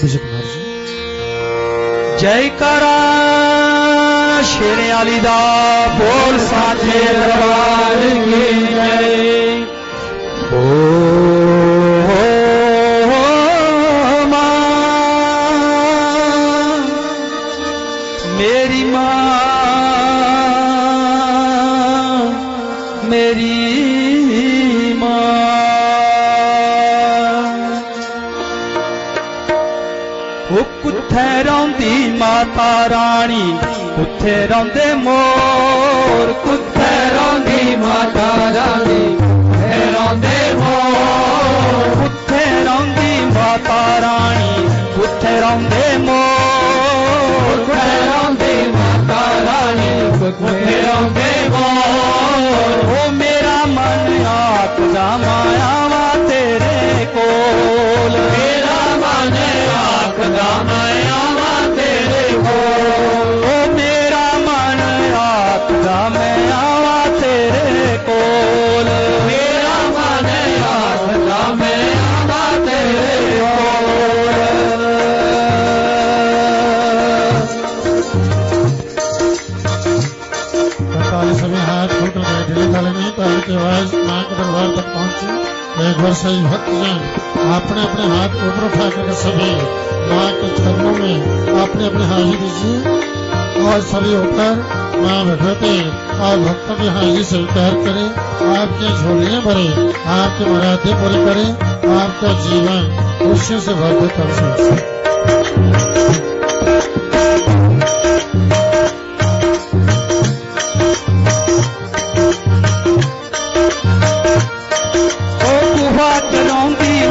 विजय कुमार जी। जयकारा शेरे अली दा बोल साचे दरबार की जय। ओ मां मेरी मां मेरी मां ओ कुत्थे रौंदी माता रानी कुत्थे रौंदे मोर कुत्थे रौंदी माता रानी कुत्थे रौंदे मोर कुत्थे रौंदी माता रानी कुत्थे रौंदे मोर कुत्थे रौंदी माता रानी कुत्थे रौंदे मोर ओ मेरा मन आखदा माया वा तेरे कोल मेरा मन आखदा माया वा तेरे कोल ओ मेरा मन आखदा मैं आवा तेरे कोल मेरा मन आखदा मैं आवा तेरे कोल। सभी हाथ खोलकर बैठे वाले नहीं ताली की आवाज मां के दरबार तक पहुंची। एक बार सही भक्तजन अपने अपने हाथ ऊपर उठा करके सभी मां के चरणों में अपने अपने हाजिर दीजिए और सभी ऊपर मां भगवती और भक्तों की हाजिरी स्वीकार करें। आपके झोलियां भरे, आपके मुरादें पूरी करें, आपका जीवन खुशियों से भर दे।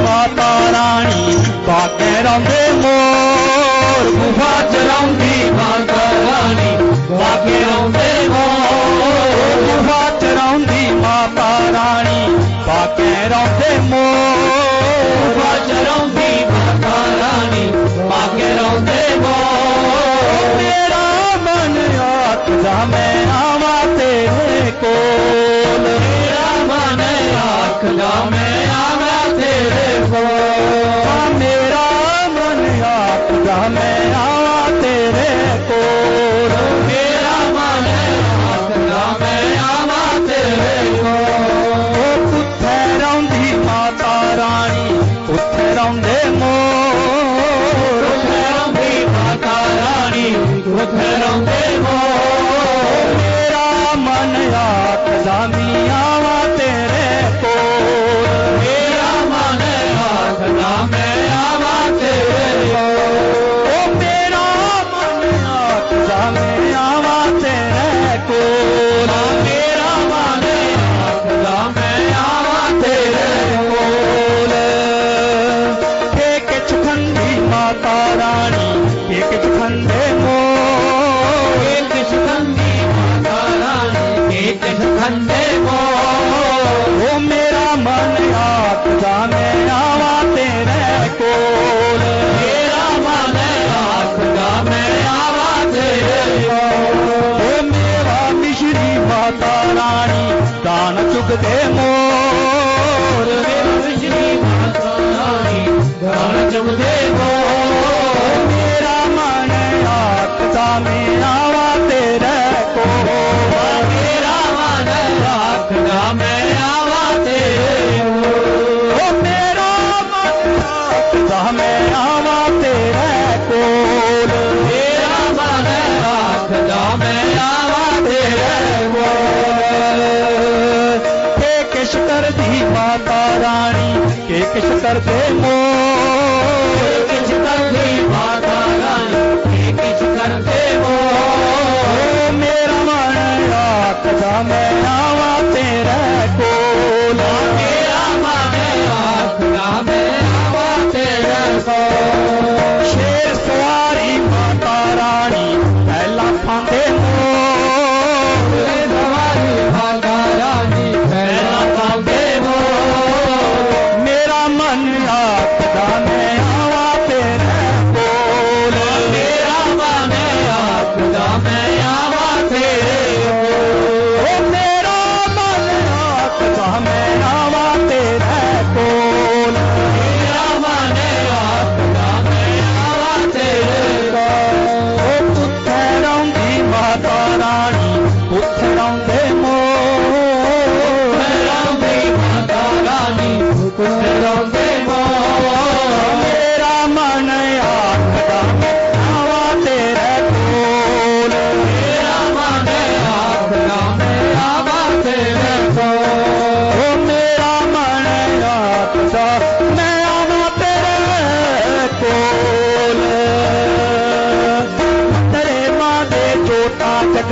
माता रानी बाके रौंदे मोर गुफा चरौंदी माता रानी बाके रौंदे मोर गुफा चरौंदी माता रानी बाके रौंदे मोर गुफा चरौंदी माता रानी बाके रौंदे मोर मेरा मन आखदा मैं आवा तेरे कोल मेरा मन आखदा मैं आवा तेरे कोल मेरा मन आखदा मैं आवा तेरे कोल मेरा मन आखदा मैं आवा तेरे कोल। कुत्थे रौंदी माता रानी कुत्थे रौंदे मोर कुत्थे रौंदी माता रानी कुत्थे रौंदे मोर मेरा मन आखदा मैं आवा तेरे कोल मेरा मन आखदा मैं आवा तेरे कोल ओ मेरा मन आखदा मैं आवा तेरे कोल मेरा मन आखदा मैं आवा तेरे कोल। के किछ खंदी माता रानी के किछ खंदे मोर के किछ खंदी माता रानी के किछ खंदे मोर ओ मेरा मन आखदा मैं आवा तेरे कोल मेरा मन आखदा मैं आवा तेरे कोल ओ मेरा मिश्री माता रानी दान चुगदे मोर मेरा मिश्री माता रानी दान चुगदे मोर मेरा मन आखदा मैं आवा तेरे कोल मेरा मन आखदा मैं आवा तेरे कोल ओ मेरा मन आखदा मैं आवा तेरे कोल मेरा मन आखदा मैं आवा तेरे कोल। के किश करदी माता रानी के किश करदे मोर के किश करदी माता रानी के किश करदे मोर मेरा मन आखदा मैं आवा तेरे कोल मेरा मन आखदा मैं आवा तेरे कोल। शेर सवारी माता रानी पहला फांदे मोर सवारी माता रानी पहला फांदे मोर मेरा मन आखदा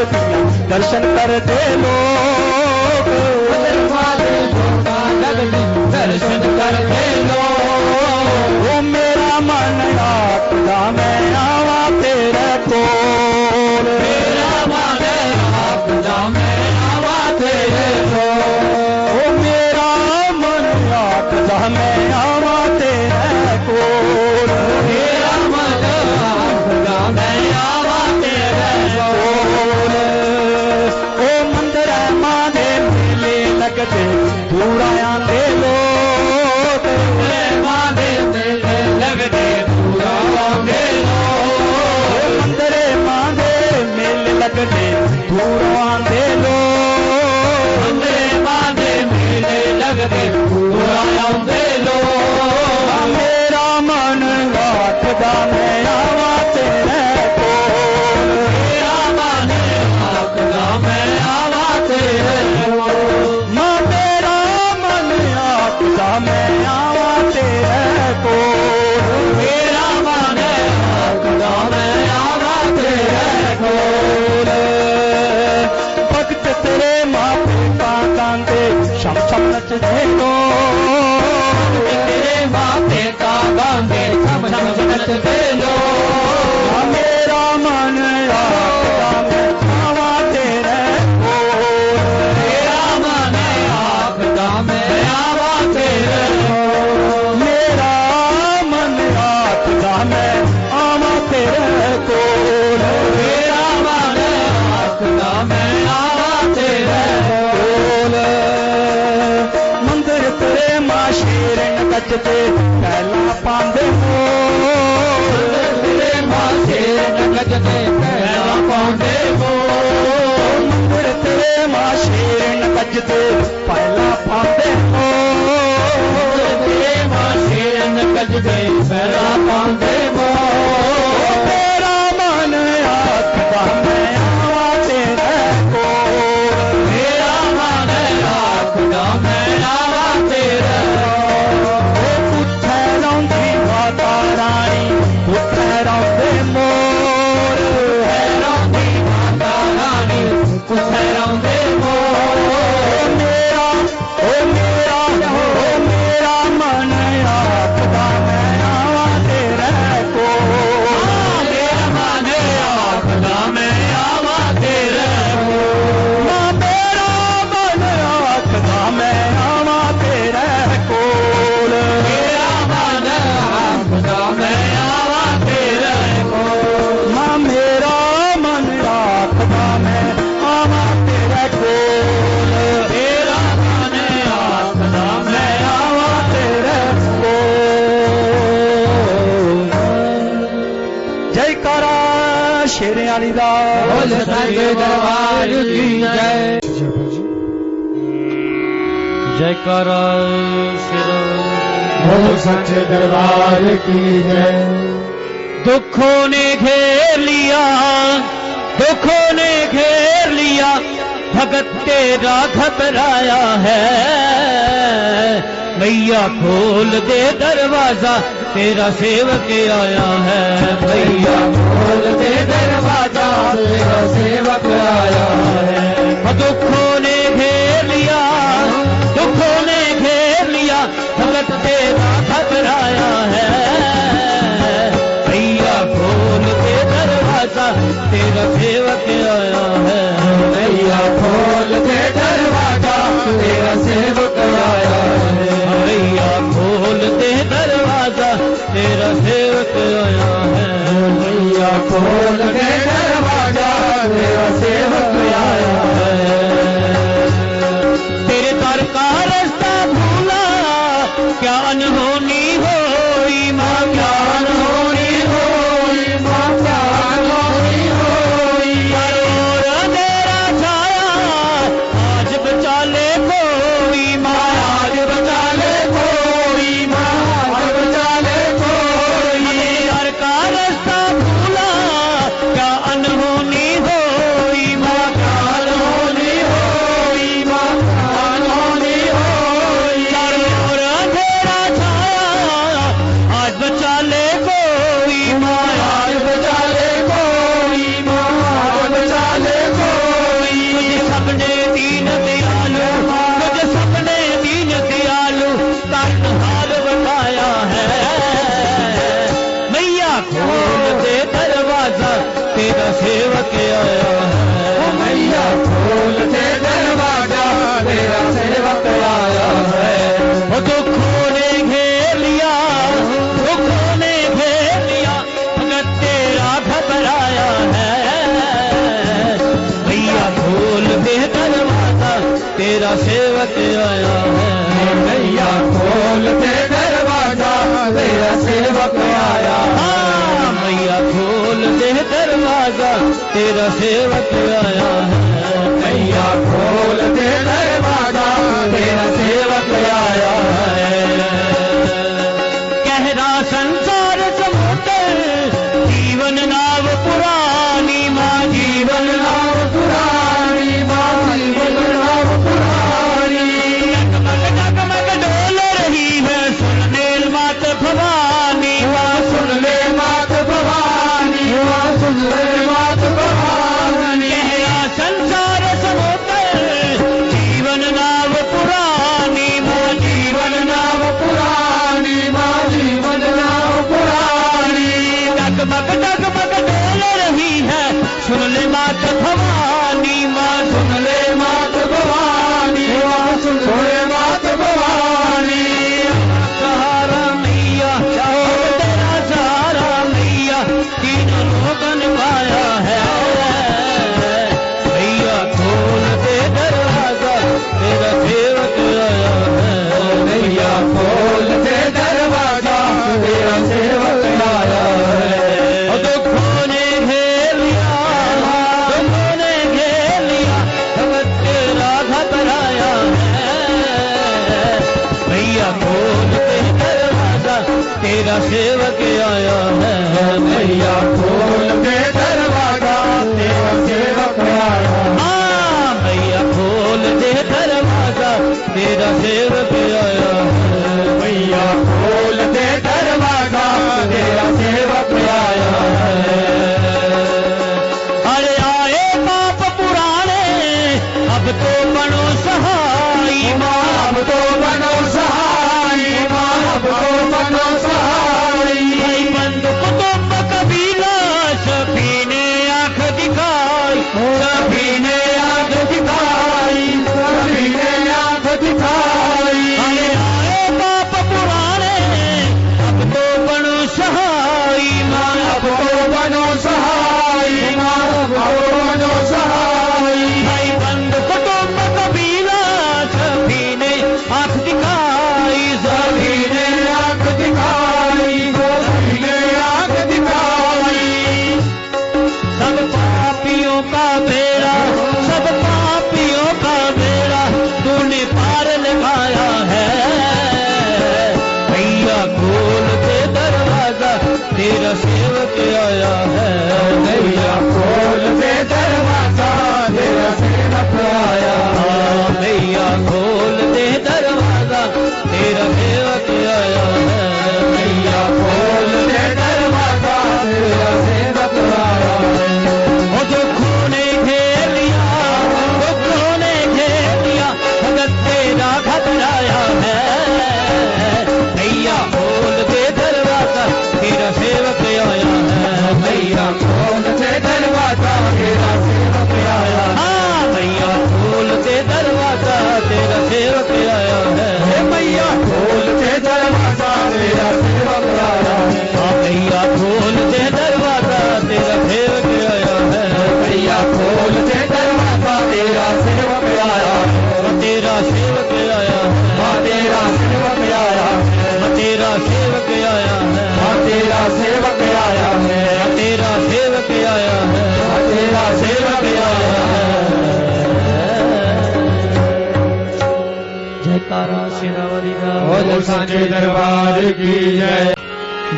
जगदियां दर्शन करते लोग दर्शन करते लोग ओ मेरा मन आखदा मैं आवा तेरे कोल मेरा मन आखदा मैं आवा तेरे कोल ओ मेरा मन आखदा मैं आवा तेरे कोल मेरा मन आखदा मैं आवा तेरे कोल ओ मंदिर मां दे मेले लगदे दूर आंदे लोग मां दे मेले लगदे दूर आंदे लोग मंदिर मां दे मेले लगदे दूर आंदे लोग मंदिर मां दे मेले लगदे दूर आंदे लोग मेरा मन आखदा मैं आवा तेरे कोल मेरा मन आखदा मैं आवा तेरे कोल मां तेरा मन आखदा मैं आवा तेरे कोल मेरा मन आखदा मैं आवा तेरे कोल भगत तेरे मां पिता गांदे शम शम नचदे लोग तेरे मां पिता गांदे शम शम नचदे लोग मेरा मन आखदा मैं आवा तेरे कोल मेरा मन आखदा मैं आवा तेरे कोल मेरा मन आखदा मैं आवा तेरे कोल मेरा मन आखदा मैं आवा तेरे कोल मंदिर तेरे मां शेरन गजदे पहला पांदे मोर तेरे मां शेरन गजदे पहला पांदे मोर मंदिर तेरे मां शेरन गजदे पहला पांदे मोर तेरे मां शेरन गजदे पहला पांदे मोर तेरा मन आखदा मैं आवा तेरे कोल मेरा मन आखदा मैं आवा तेरे कोल पुੱਠੇ ਰੌਂਦੀ ਮਾਤਾ ਰਾਣੀ ਪੁੱਠੇ ਰੌਂਦੇ ਮੋਰ ਹੈ ਰੌਂਦੀ ਮਾਤਾ ਰਾਣੀ ਪੁੱਠੇ ਰੌਂਦੇ ਮੋਰ ਮੇਰਾ ਮੇਰਾ ਮਨ ਆਖਦਾ ਮੈਂ ਆਵਾ ਤੇਰੇ ਕੋਲ ਮੇਰਾ ਮਨ ਆਖਦਾ ਮੈਂ ਆਵਾ ਤੇਰੇ ਕੋਲ ਮੇਰਾ ਮਨ ਆਖਦਾ ਮੈਂ ਆਵਾ ਤੇਰੇ ਕੋਲ ਮੇਰਾ ਮਨ ਆਖਦਾ ਮੈਂ ਆਵਾ ਤੇਰੇ ਕੋਲ ਮੇਰਾ ਮਨ ਆਖਦਾ ਮੈਂ ਆਵਾ ਤੇਰੇ ਕੋਲ ਮੇਰਾ ਮਨ ਆਖਦਾ ਮੈਂ ਆਵਾ ਤੇਰੇ ਕੋਲ ਜੈਕਾਰਾ ਸ਼ੇਰੇ ਵਾਲੀ ਦਾ ਬੋਲ ਸੱਚੇ ਦਰਬਾਰ ਕੀ ਜੈ ਜੈਕਾਰਾ ਸ਼ੇਰੇ बोल सच्चे दरबार की जय। दुखों ने घेर लिया दुखों ने घेर लिया भगत तेरा घबराया है मैया खोल दे दरवाजा तेरा सेवक आया है मैया खोल दे दरवाजा तेरा सेवक आया है दुखों ने घेर लिया दुखों ने घेर लिया भगत तेरा घबराया है भैया खोल दे दरवाजा तेरा सेवक आया है भैया खोल दे दरवाजा तेरा सेवक आया है भैया खोल दे दरवाजा तेरा सेवक आया है भैया खोल दे दरवाजा तेरा सेवक आया है तेरे दर का रास्ता भूला क्या अनहोनी होई माँ क्या अनहोनी होई माँ क्या अनहोनी होई और अंधेरा छाया आज बचा ले कोई माँ आज बचा ले कोई माँ आज बचा ले कोई हर का रास्ता भूला खोल दे दरवाजा तेरा सेवक आया है मैया खोल दे दरवाजा तेरा सेवक आया है वो दुखों ने घेर लिया दुखों ने घेर लिया मगर तेरा घबराया है मैया खोल दे दरवाजा तेरा सेवक आया है मैया खोल दे दरवाजा तेरा सेवक आया मैया खोल दे दरवाजा तेरा सेवक आया है मैया खोल दे दरवाजा तेरा सेवक आया है गहरा संसार समुद्र जीवन नाव पुरानी माँ जीवन नाव पुरानी माँ जीवन नाव पुरानी जगमग डोल रही है सुन ले मात भवानी माँ सुन ले मात भवानी माँ सुन ले मात भवानी गहरा संसार समुद्र जीवन नाव पुरानी माँ जीवन नाव पुरानी माँ जीवन नाव पुरानी डगमग डोल रही है सुन ले मात भवानी माँ सुन ले मात भवानी माँ सुन ले मात भवानी सहारा मैया तेरा सहारा मैया तीनों लोगन पाया है मैया खोल दे दरवाजा तेरा सेवक आया है मैया खोल दे दरवाजा तेरा सेवक आया है दुखों ने घेर लिया दुखों ने घेर लिया मगर तेरा घबराया है मैया खोल दे दरवाजा तेरा सेवक आया है मैया खोल दे दरवाजा तेरा सेवक आया मैया खोल दे दरवाजा तेरा सेवक आया है मैया खोल दे दरवाजा तेरा सेवक आया है अरे आए पाप पुराने अब तो बनो सहाई माँ अब तो बनो सहाई माँ अब तो बनो सहाई भाई बंधु कुटुंब कबीला सभी ने आंख दिखाई सभी ने आंख दिखाई सभी ने आंख दिखाई अरे आए पाप पुराने अब तो बनो सहाई माँ अब तो बनो सहाई माँ अब तो बनो सहाई भाई बंधु कुटुंब कबीला सभी ने आंख दिखाई सभी ने आंख दिखाई सभी ने आंख दिखाई सब पापियों का बेड़ा सब पापियों का बेड़ा तूने पार लगाया है भैया खोल दे दरवाजा तेरा सेवक आया है भैया खोल दे दरवाजा तेरा सेवक आया भैया खोल दे दरवाजा तेरा सेवक आया है भैया खोल दे दरवाजा तेरा सेवक आया है वो दुखों ने घेर लिया दुखों ने घेर लिया मगर तेरा घबराया है भैया खोल दे दरवाजा तेरा सेवक आया है भैया खोल दे दरवाजा तेरा सेवक आया भैया खोल दे दरवाजा तेरा सेवक आया है भैया खोल दे दरवाजा तेरा सेवक आया है भैया खोल दे दरवाजा तेरा सेवक आया है भैया खोल दे दरवाजा तेरा सेवक आया है तेरा सेवक आया है तेरा सेवक आया है तेरा सेवक आया है तेरा सेवक आया है तेरा सेवक आया है तेरा सेवक आया है जयकारा शेरावाली का बोलो सांचे दरबार की जय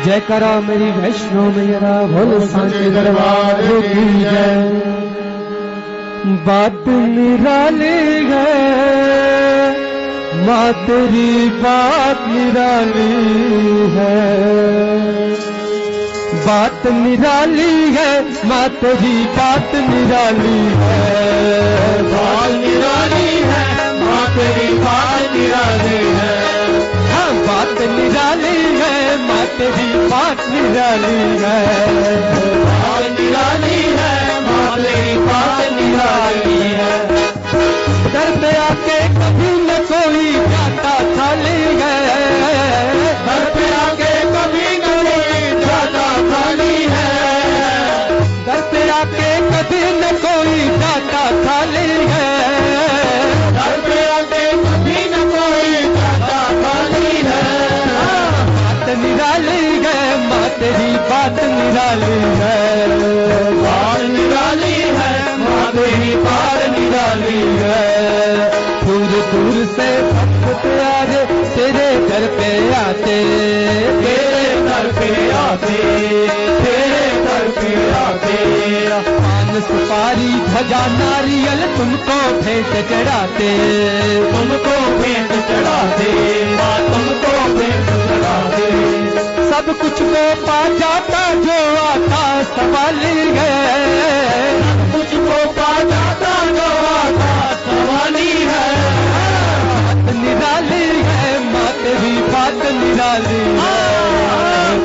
जयकारा मेरी वैष्णो मैया बोलो सांचे दरबार की जय बात निराली है माँ तेरी बात निराली है बात निराली है माँ तेरी बात निराली है बात निराली है माँ तेरी बात निराली है हाँ बात निराली है माँ माते की बात निराली है, बात निराली है, माते की बात निराली है। दर पे आके कभी न कोई जाता खाली है, दर पे आके कभी न कोई जाता खाली है, दर पे आके कभी न कोई जाता खाली है, दर पे आके कभी न कोई जाता खाली है। बात निराली है, माँ तेरी बात निराली है, बात निराली है, माँ तेरी बात निराली है। दूर दूर से भक्त आज तेरे दर पे आते, तेरे दर पे आते, तेरे दर पे आते। पान सुपारी ध्वजा नारियल तुमको भेंट चढ़ाते, तुमको भेंट चढ़ाते, माँ तुमको भेंट चढ़ाते। सब कुछ वो पा जाता जो आता सवाली है, सब कुछ वो पा जाता जो आता सवाली है। बात निराली है, माँ तेरी बात निराली है,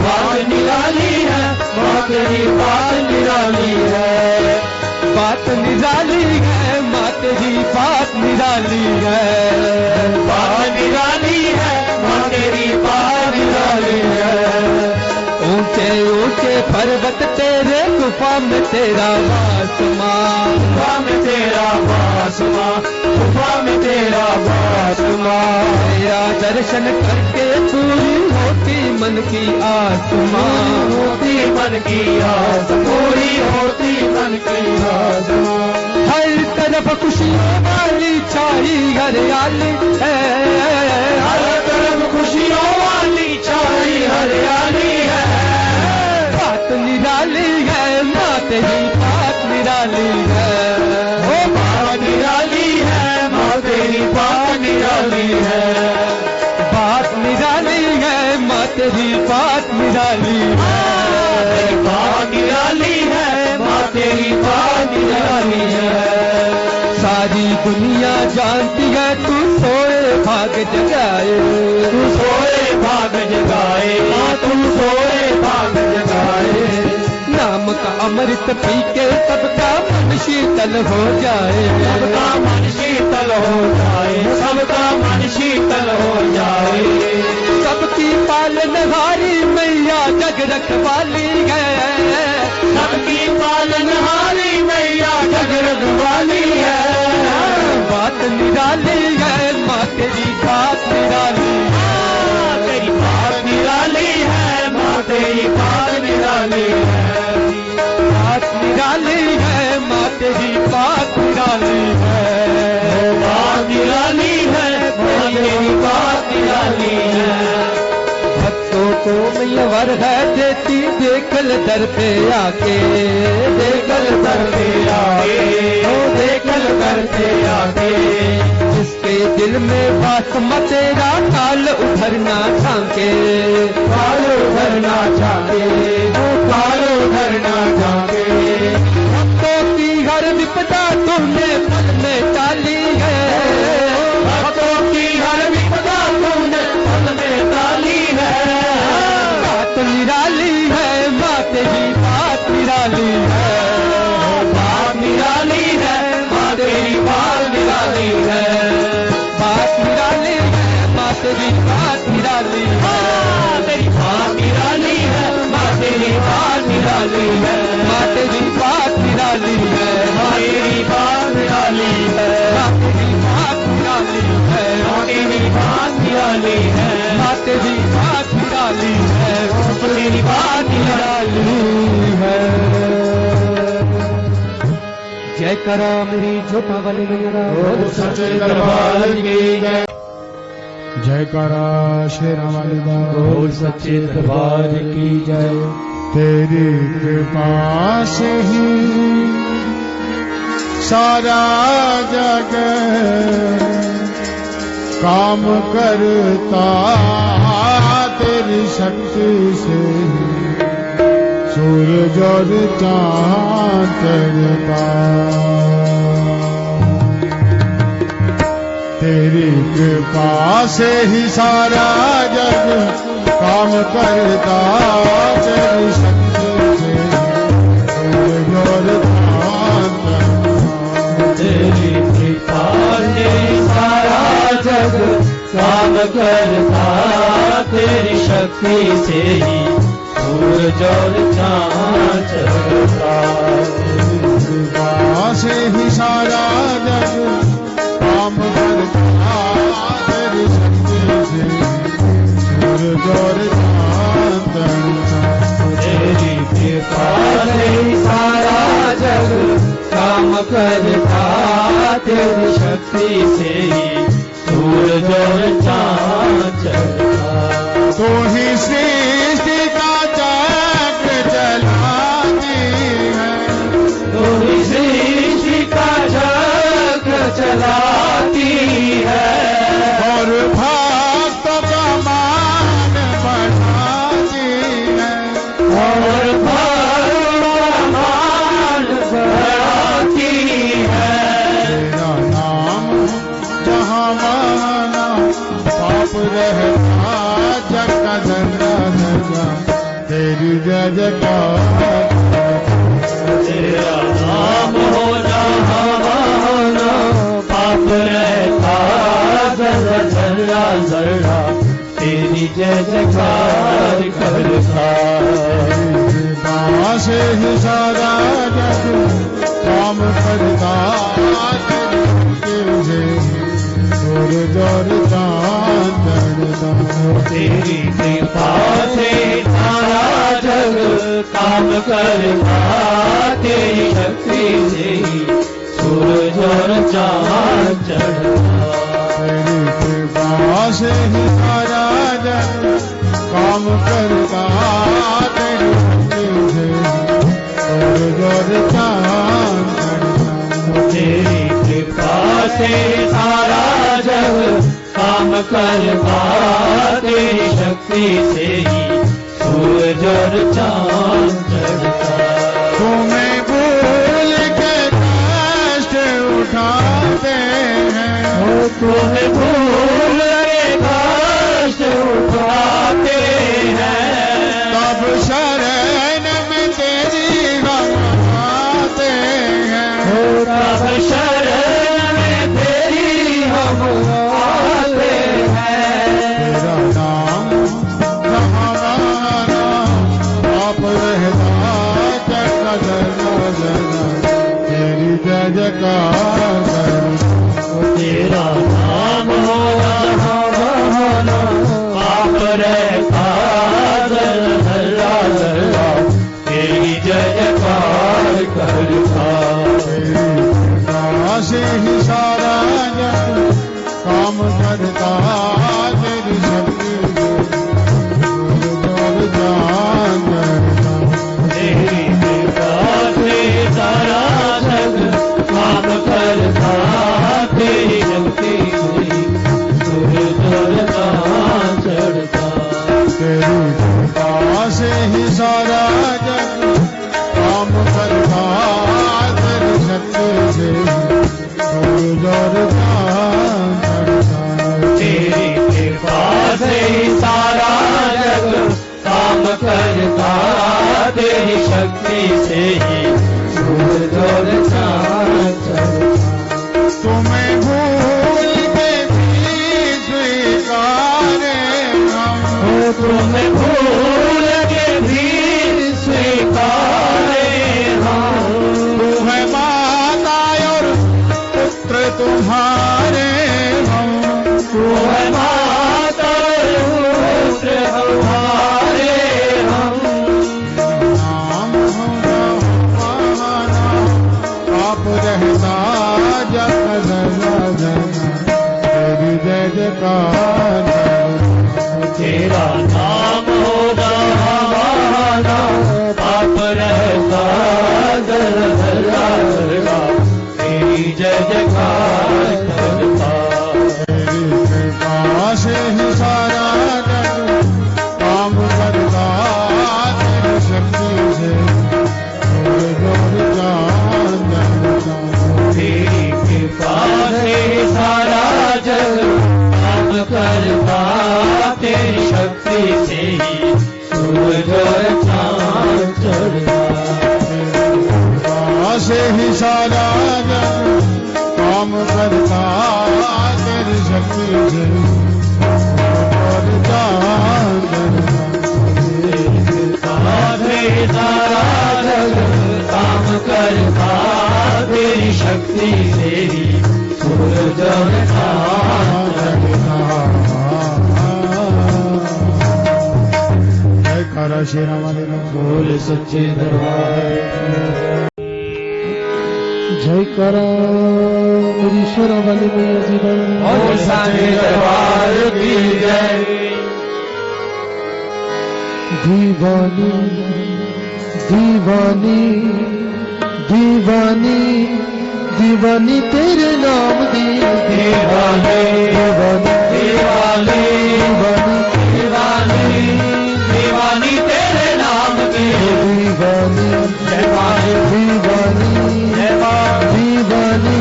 बात निराली है, माँ तेरी बात निराली है। बात निराली है, माँ तेरी बात निराली है, बात निराली है, माँ तेरी बात निराली है। ऊंचे ऊंचे पर्वत तेरे, गुफा में तेरा वास माँ, गुफा में तेरा वास माँ, गुफा में तेरा वास माँ। तेरा दर्शन करके पूरी होती मन की आस माँ, होती मन की आस, पूरी होती मन की आस माँ। हर तरफ खुशियों वाली छाई हरियाली है, हर तरफ खुशियों वाली छाई हरियाली है। बात निराली है, माँ तेरी बात निराली है, ओ बात निराली है, माँ तेरी बात निराली है। बात निराली है, माँ तेरी बात निराली है, बात निराली है, माँ तेरी बात निराली है। सारी दुनिया जानती है तू सोए भाग जगाए, तू सोए भाग जगाए, माँ तू सोए भाग जगाए। नाम का अमृत पी के सबका मन शीतल हो जाए, सबका मन शीतल हो जाए, सबका मन शीतल हो जाए। सबकी पालनहारी मैया जग रखवाली है, सबकी पालनहारी मैया जग रखवाली है। बात निराली है, माँ तेरी बात निराली है, तेरी बात निराली है, माँ तेरी बात निराली है। बात निराली है, माँ तेरी बात निराली है, बात निराली है, माँ तेरी बात निराली है। भक्तों को मैया वर है देती, देखल दर पे आके, देखल दर पे आके, ओ देखल दर पे आके। जिसके दिल में बात तेरा काल उधरना झांके, काल उधरना झांके, वो काल उधरना झांके। भक्तों की हर विपदा तुमने पल में टाली है, भक्तों की हर विपदा तुमने पल में टाली है। बात निराली है, माँ तेरी बात निराली है, बात निराली है, माँ तेरी बात निराली है। बात निराली है, माँ तेरी बात निराली है, तेरी बात निराली है, माँ तेरी बात निराली है। माँ तेरी बात निराली है, माँ तेरी बात निराली है, माँ तेरी बात निराली है, माँ तेरी बात निराली है, माँ तेरी बात निराली है, तेरी बात निराली है। जय करा मेरी जोता वाली मैया, बोल सच्चे दरबार की जय। जयकारा शेरा वाली दा, बोल सच्चे दरबार की जय। तेरी कृपा से ही सारा जग काम करता, तेरी शक्ति से सूरज और चांद चढ़ता। तेरी कृपा से ही सारा जग काम करता तेरी शक्ति से सूरज और चांद तेरी कृपा से सारा जग काम करता तेरी शक्ति से ही सूरज और चांद चलता कृपा से ही सारा जग काम करता तेरी शक्ति से सूरज और चांद तेरी कृपा से ही सारा जग काम करता तेरी शक्ति से ही सूरज और चांद चलता तो ही सृष्टि का चक्र चलाती है तो सृष्टि का चक्र चलाती है और भक्तों का मान बढ़ाती है और मान बढ़ाती है तेरा नाम जहाँ माना पाप रहता जग का धरना धरना तेरी जय जयकार तेरा नाम हो जहाना पाप रहता जरा जरा जरा तेरी जय जयकार करता कृपा से ही सारा जग काम करता सूरज और चांद चढ़ता तेरी कृपा से सारा जग काम करता तेरी शक्ति से ही सूरज और चांद चढ़ता तेरी कृपा से ही सारा जग काम करता तेरी शक्ति से सूरज और चांद चढ़ता तेरी कृपा से सारा जग काम करता तेरी शक्ति से ही सूरज और चांद चढ़ता तुम्हें भूल के कष्ट उठाते हैं तुम्हें भूल के कष्ट उठाते हैं तब शरण में तेरी हम आते हैं तब शरण में तेरी हम आते हैं तेरा नाम जहावाना आप रहता जगह जगह जगह तेरी जय जयकार तेरा नाम हो जहाना पाप रहता जरा जरा जरा तेरी जय जयकार करता तेरी कृपा से ही सारा जग काम करता तेरी शक्ति से जान करता तेरी कृपा से सारा जग काम करता तेरी शक्ति से सूरज और चांद चढ़ता तेरी कृपा से ही सारा जग काम करता तेरी शक्ति से सूरज और चांद चढ़ता तेरी कृपा से सारा जग काम करता तेरी शक्ति से ही सूरज और चांद चढ़ता तुम्हें भूल के भी स्वीकारे हम तुम्हें भूल के भी स्वीकारे हम तुम्हें माता और पुत्र तुम्हारे हम तुम्हें माता पुत्र हमारे हम नाम हमारा आप रहता जग जगह जगह तेरी जय जयकार तेरा नाम हो जहाना पाप रहता जरा जरा जरा तेरी जय जयकार करता तेरी कृपा से ही सारा जग काम करता तेरी शक्ति से सूरज और चांद चढ़ता तेरी कृपा से सारा जग काम करता तेरी शक्ति दी तेरी सूरज जयकारा शेरा वाले बोल सच्चे दरबार जयकारा मेरी शेरा वाली मैया जी बोल सच्चे दरबार की जय दीवानी दीवानी दीवानी दीवानी तेरे नाम दी दीवानी दीवानी दीवानी दीवानी दीवानी दीवानी तेरे नाम की दीवानी जय मां दीवानी जय मां दीवानी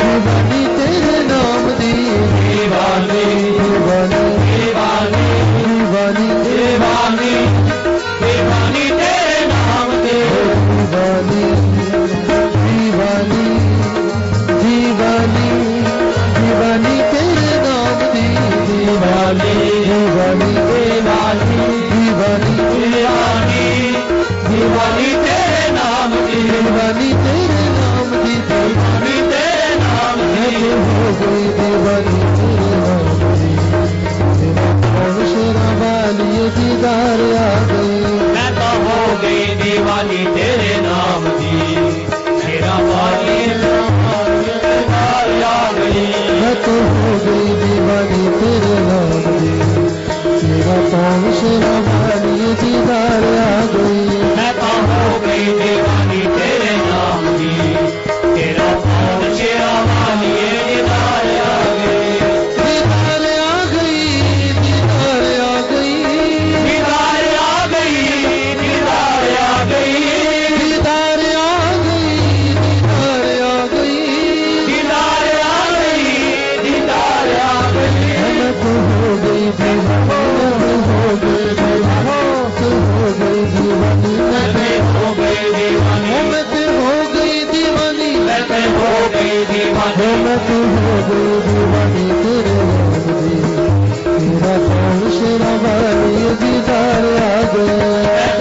दीवानी तेरे नाम दी दीवानी दीवानी दीवानी दीवानी दीवानी दीवानी तेरे नाम की दीवानी दीवानी दीवानी दीवानी तेरे नाम दी दीवानी दीवानी दीवानी दीवानी दीवानी दीवानी तेरे नाम की दीवानी तेरे नाम दी दीवानी तेरे नाम मैं की तो हो गई दीवानी तेरे नाम दी तेरा कौन शेरा वाली ये दीदार आ गई मैं तो हो गई दीवानी तेरे नाम की तेरा वाली आ गई मैं तो हो गई दीवानी तेरे नाम दी तेरा कौन शेरा वाली ये दीदार आ गई मैं तो हो गई दीवानी तेरे नाम की तेरा कौन शेरा वाली ये दीदार आ गई दीदार आ गई दीदार आ गई दीदार आ गई दीदार आ गई दीदार आ गई दीदार आ गई दीदार आ गई दीदार आ गई मैं तो हो गई दीवानी मैं हो गई दीवानी तो हो गई दीवानी मैं हो गई दीवानी मैं तो हो गई दीवानी मैं हो गई दीवानी मैं तो हो गई दीवानी तेरे नाम दी तेरा कौन शेरा वाली ये दीदार आ गया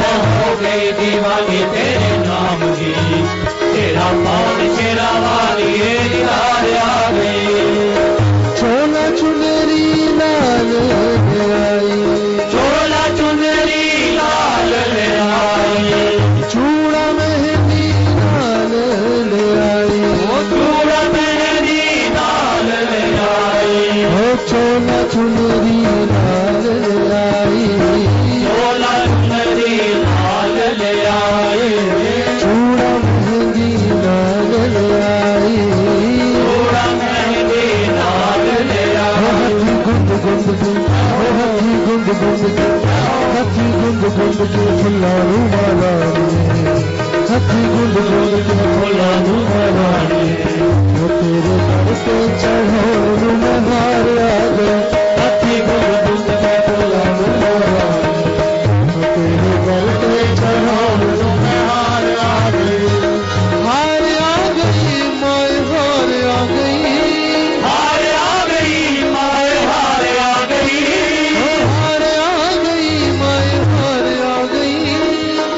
मैं हो गई दीवानी तेरे नाम की तेरा कौन शेरा वाली ये दीदार आ गई छोला चुनरी लाल आई चोला चुनरी लाल ले आई चूड़ा मेहंदी लाल ले आई वो चूड़ा मेहंदी लाल ले आई ओ छोला चुनरी लाल ले आई चोला चुनरी लाल ले आई चूड़ा मेहंदी लाल ले आई चूड़ा मेहंदी लाल ले ओ आई हाथी गुंद गुंद के ओ हाथी गुंद गुंद के हाथी गुंद गुंद के फुल्लारू माला हाथी गुंद गुंद के फुल्लारू माला वो तेरे दर पे चढ़ो मैं हार आ गया हाथी गुंद गुंद के फुल्लारू माला वो तेरे दर पे चढ़ो मैं हार आ गई हार आ गई मैं हार आ गई हार आ गई माए हार आ गई हार आ गई मैं हार आ गई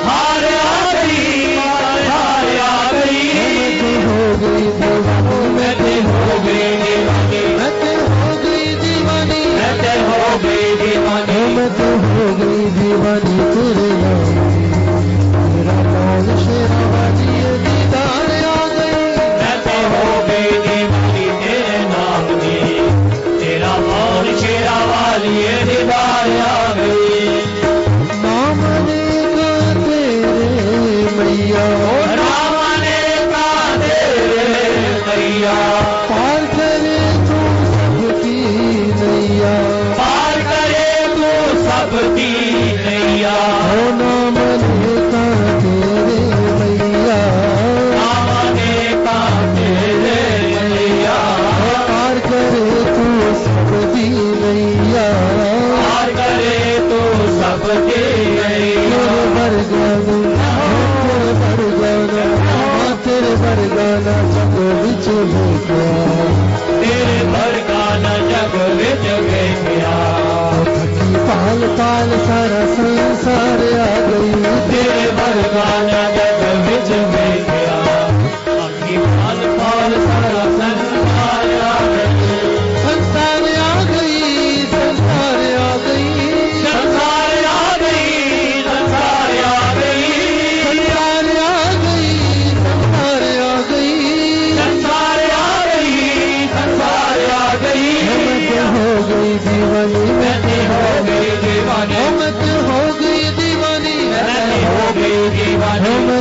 हार आ गई माए हार आ गई मैं तो हो गई दीवानी मैं ते हो गई दीवानी मैं तो हो गई दीवानी मैं ते हो गई दीवानी मैं तो हो गई दीवानी तेरे नाम तेरा कौन शेरा वाली ये दीदार आ गई मैं ते हो गई दीवानी तेरे नाम की तेरा कौन शेरा वाली ये दीदार आ गई नाम ने का तेरे मैया राम ने का तेरे मैया पार करे तू सबकी नैया पार करे तू सबकी नैया ओ नाम ने का तेरे मैया राम ने का तेरे मैया पार करे तू सबकी नैया पार करे तू सबकी नैया तेरे बरगाना जग बिच तेरे बरगाना जग विच गया थकी पाल पाल सारा संसार आ गई तेरे बरगाना जग विच गया अखी पाल पाल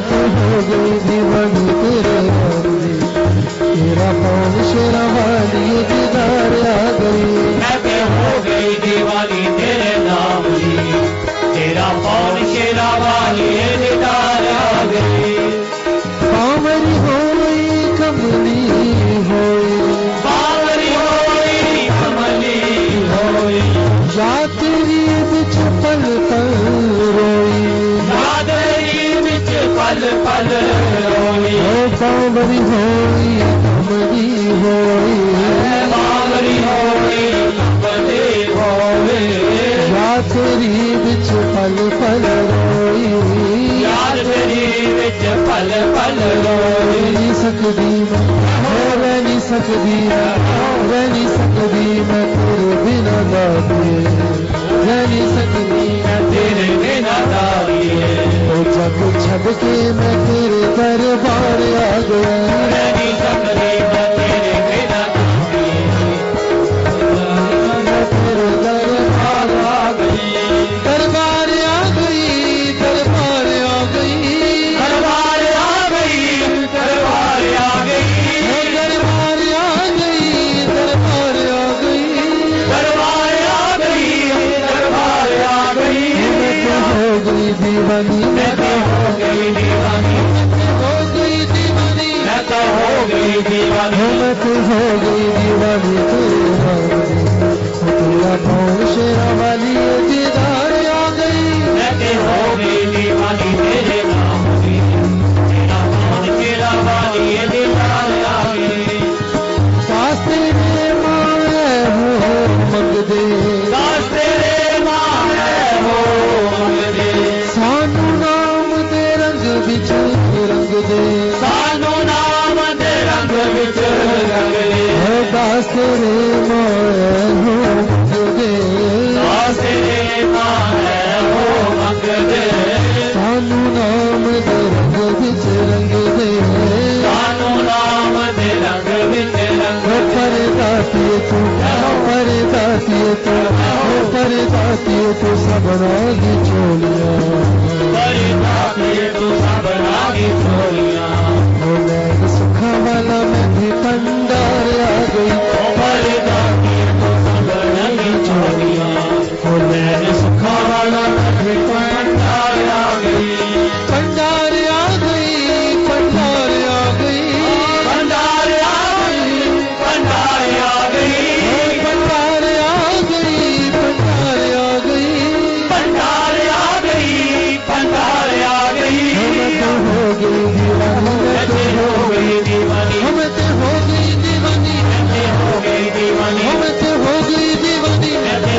तो हो गई दीवानी तेरे नाम दी, तेरा पवन शेरा वाली दीदार आ गई। मैं तो हो गई दीवानी तेरे नाम की, तेरा पौन शेरा वाली दीदार आ गई। बावरी होई कमली होई, बावरी होई कमली होई, या तेरी बिच पल पल रोई, याद रही बिच पल पल रोई। ओ बावरी होई कमली होई, बावरी होई कमली होई, या तेरी बिच पल पल रोई, याद तेरी बिच पल पल रोई। रह नहीं सकदी मैं, रह नहीं सकदी मैं, रह नहीं सकदी मैं तेरे बिना दादिए, रह नहीं सकदी मैं तेरे बिना दारिए, ओ जग छड़ के मैं तेरे दरबार आ गया। नहीं सकती मैं तेरे बिना दारिए, मैं तेरे दरबार आ गई। दरबार आ गई, दरबार आ गई, दरबार आ गई, दरबार आ गई, दरबार आ गई, दरबार आ गई। दरबार आ गई, दरबार आ गई। मैं तो हो गई दीवानी, मैं तो हो गई दीवानी, हो गई दीवानी, मैं तो हो गई दीवानी, मैं तो हो गई दीवानी तेरे नाम दी, ओ तेरा पौन शेरा वाली दीदार आ गई। मैं तो हो गई दीवानी तेरे नाम की, तेरा पौन शेरा वाली दीदार आ गई। दास तेरे माए हो मंगदे, दास तेरे माए हो मंगदे, सानू नाम दे रंग बिच रंग दे, सानू नाम दे रंग विच रंग दे। ओ दास तेरे माए हो मंगदे, दास तेरे माए हो मंगदे, सानू नाम दे रंग बिच रंग दे। सानू नाम दे रंग विच रंग दे। परदातिए तू, परदातिए तू, परदातिए तू सबना की चोलियां, बड़ी दातिए तू सबना की चोलियां, ओ नैन सुखा वाला मैं भी भंडार आ गई। बड़ी दातिए तू सबना की चोलियां, ओ नैन सुखा वाला मैं भंडार आ गई। भंडार आ गई, भंडार आ गई, भंडार आ गई, भंडार आ गई, भंडार आ गई, भंडार आ गई। भंडार आ गई, भंडार आ गई। हम तो हो गई दीवानी, मैं तो हो गई दीवानी, हम तो हो गई दीवानी, हो गई दीवानी, हम तो हो गई दीवानी,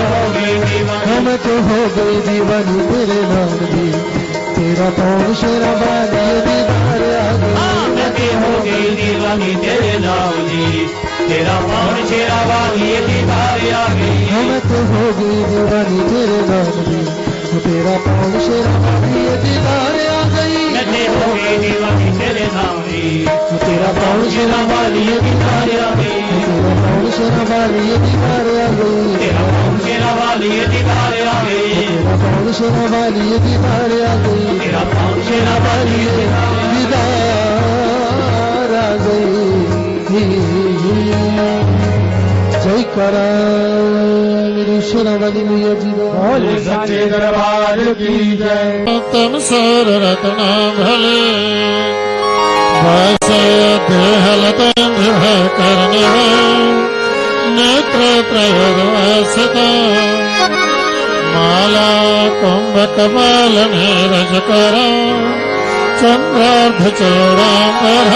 हो गई दीवानी। हम तो हो गई दीवानी तेरे नाम दी, तेरा पौन शेरा वाली दीदार आ गई। मैं हो गई दीवानी तेरे नाम की, तेरा पौन शेरा वाली दीदार आ गई। हम तो हो गई दीवानी तेरे नाम दी, तेरा पौन शेरा वाली दीदार आ गई। मैं हो गई दीवानी तेरे नाम की, तेरा पौन शेरा वाली दीदार आ गई। तेरा पौन शेरा वाली दीदार आ गई। तेरा पौन शेरा वाली दीदार आ गई। तेरा पौन शेरा वाली दीदार आ गई। तेरा पौन शेरा वाली दीदार आ गई। जय करा मेरी शेरा वाली मैया जी बोल सच्चे दरबार की जय। तम सोर रत्ना भले वैसे देह लतंग है करने नेत्र त्रयोदशता माला कुंभ कपाल नीरज कर चंद्रार्ध चौरांबर